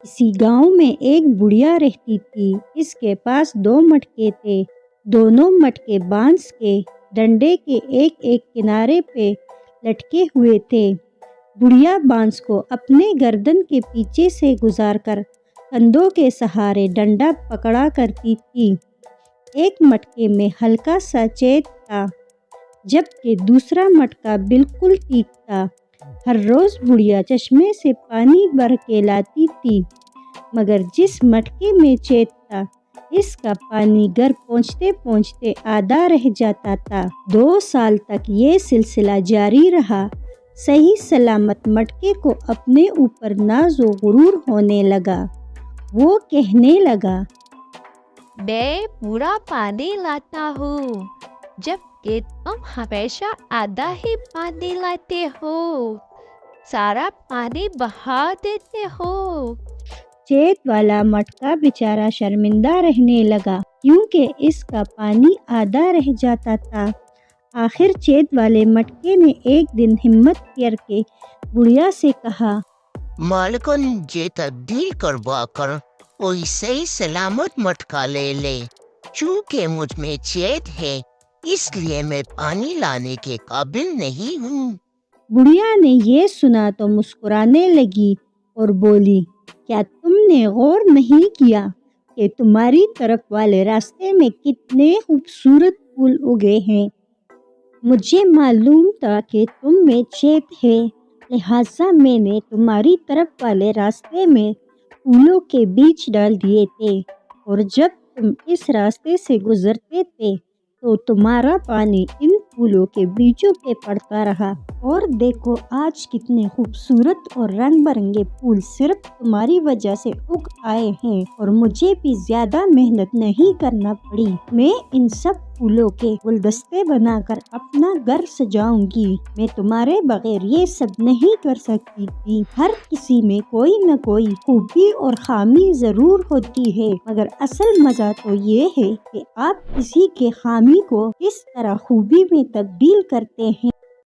اسی گاؤں میں ایک بڑھیا رہتی تھی۔ اس کے پاس 2 مٹکے تھے۔ دونوں مٹکے بانس کے ڈنڈے کے ایک ایک کنارے پہ لٹکے ہوئے تھے۔ بڑھیا بانس کو اپنے گردن کے پیچھے سے گزار کر کندھوں کے سہارے ڈنڈا پکڑا کرتی تھی۔ ایک مٹکے میں ہلکا سا چیت تھا جبکہ دوسرا مٹکا بالکل ٹھیک تھا۔ ہر روز بڑھیا چشمے سے پانی بھر کے لاتی تھی، مگر جس مٹکے میں چیت تھا اس کا پانی گھر پہنچتے پہنچتے آدھا رہ جاتا تھا۔ 2 سال تک یہ سلسلہ جاری رہا۔ صحیح سلامت مٹکے کو اپنے اوپر ناز و غرور ہونے لگا۔ وہ کہنے لگا، میں پورا پانی لاتا ہوں جبکہ تم ہمیشہ آدھا ہی پانی لاتے ہو، سارا پانی بہا دیتے ہو۔ چیت والا مٹکا بیچارہ شرمندہ رہنے لگا کیونکہ اس کا پانی آدھا رہ جاتا تھا۔ آخر چیت والے مٹکے نے ایک دن ہمت کر کے بڑھیا سے کہا، مالکن یہ تبدیل کروا کر کوئی صحیح سلامت مٹکا لے لے۔ چونکہ مجھ میں چیت ہے اس لیے میں پانی لانے کے قابل نہیں ہوں۔ بڑھیا نے یہ سنا تو مسکرانے لگی اور بولی، کیا تم نے غور نہیں کیا کہ تمہاری طرف والے راستے میں کتنے خوبصورت پھول اگے ہیں؟ مجھے معلوم تھا کہ تم میں چیت ہے، لہٰذا میں نے تمہاری طرف والے راستے میں پھولوں کے بیج ڈال دیے تھے، اور جب تم اس راستے سے گزرتے تھے تو تمہارا پانی ان پھولوں کے بیجوں پہ پڑتا رہا، اور دیکھو آج کتنے خوبصورت اور رنگ برنگے پھول صرف تمہاری وجہ سے اگ آئے ہیں، اور مجھے بھی زیادہ محنت نہیں کرنا پڑی۔ میں ان سب پھولوں کے گلدستے بنا کر اپنا گھر سجاؤں گی۔ میں تمہارے بغیر یہ سب نہیں کر سکتی تھی۔ ہر کسی میں کوئی نہ کوئی خوبی اور خامی ضرور ہوتی ہے، مگر اصل مزہ تو یہ ہے کہ آپ کسی کے خامی کو کس طرح خوبی میں تبدیل کرتے ہیں۔